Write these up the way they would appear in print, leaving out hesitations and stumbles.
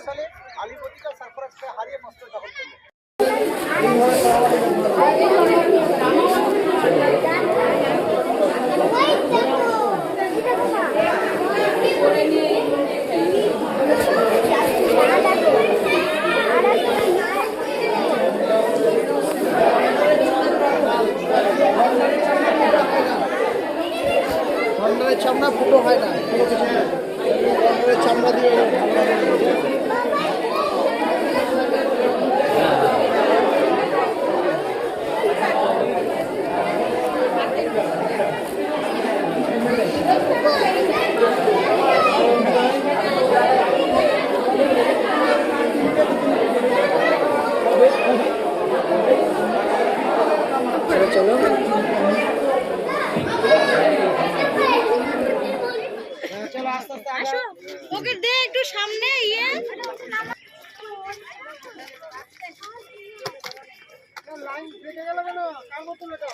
সালে আলিপতিকা সারফরাজকে হারিয়ে মস্তক দখল করল। চামড়া ফুটো হয় না, চামড়া দিয়ে ওকে দে একটু সামনে ইয়ে লাইন কেটে গেল কেন? কার মতন এটা?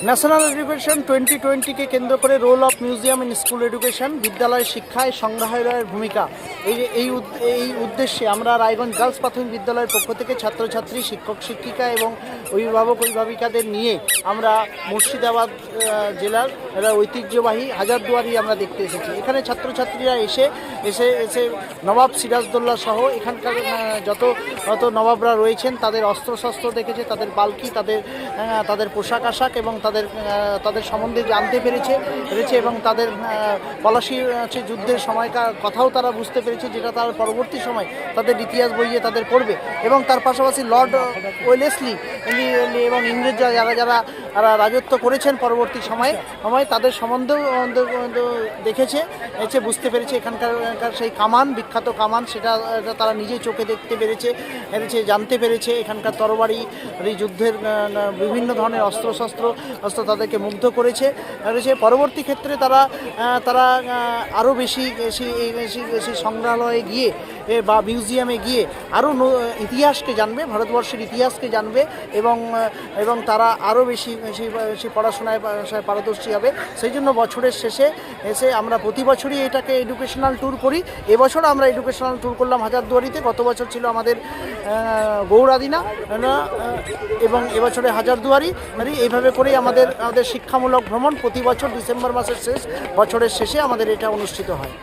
ন্যাশনাল এডুকেশন 2020-কে কেন্দ্র করে role of museum in school education, বিদ্যালয় শিক্ষায় সংগ্রহালয়ের ভূমিকা, এই উদ্দেশ্যে আমরা রায়গঞ্জ গার্লস প্রাথমিক বিদ্যালয়ের পক্ষ থেকে ছাত্রছাত্রী, শিক্ষক শিক্ষিকা এবং অভিভাবক অভিভাবিকাদের নিয়ে আমরা মুর্শিদাবাদ জেলার ঐতিহ্যবাহী হাজারদুয়ারি আমরা দেখতে এসেছি। এখানে ছাত্রছাত্রীরা এসে নবাব সিরাজদৌল্লা সহ এখানকার যত নবাবরা রয়েছেন তাদের অস্ত্রশস্ত্র দেখেছে, তাদের পালকি, তাদের পোশাক আশাক এবং তাদের সম্বন্ধে জানতে পেরেছে এবং তাদের পলাশি যুদ্ধের সময়কার কথাও তারা বুঝতে পেরেছে, যেটা তার পরবর্তী সময় তাদের ইতিহাস বইয়ে তাদের পড়বে। এবং তার পাশাপাশি লর্ড ওয়েলেসলি এবং ইংরেজরা যারা রাজত্ব করেছেন পরবর্তী সময়ে তাদের সম্বন্ধেও দেখেছে, বুঝতে পেরেছে। এখানকার সেই কামান, বিখ্যাত কামান, সেটা তারা নিজে চোখে দেখতে পেরেছে, জানতে পেরেছে। এখানকার তরবারি যুদ্ধের বিভিন্ন ধরনের অস্ত্র তাদেরকে মুগ্ধ করেছে। পরবর্তী ক্ষেত্রে তারা আরও বেশি সংগ্রহালয়ে গিয়ে বা মিউজিয়ামে গিয়ে আরও ইতিহাসকে জানবে, ভারতবর্ষের ইতিহাসকে জানবে এবং তারা আরও বেশি পড়াশোনায় পারদর্শী হবে। সেই জন্য বছরের শেষে এসে আমরা প্রতি বছরই এটাকে এডুকেশনাল ট্যুর করি। এবছর আমরা এডুকেশনাল ট্যুর করলাম হাজারদুয়ারিতে, গত বছর ছিল আমাদের গৌরাদিনা এবং এবছরে হাজারদুয়ারি। এইভাবে করেই আমাদের শিক্ষামূলক ভ্রমণ প্রতি বছর ডিসেম্বর মাসের বছরের শেষে আমাদের এটা অনুষ্ঠিত হয়।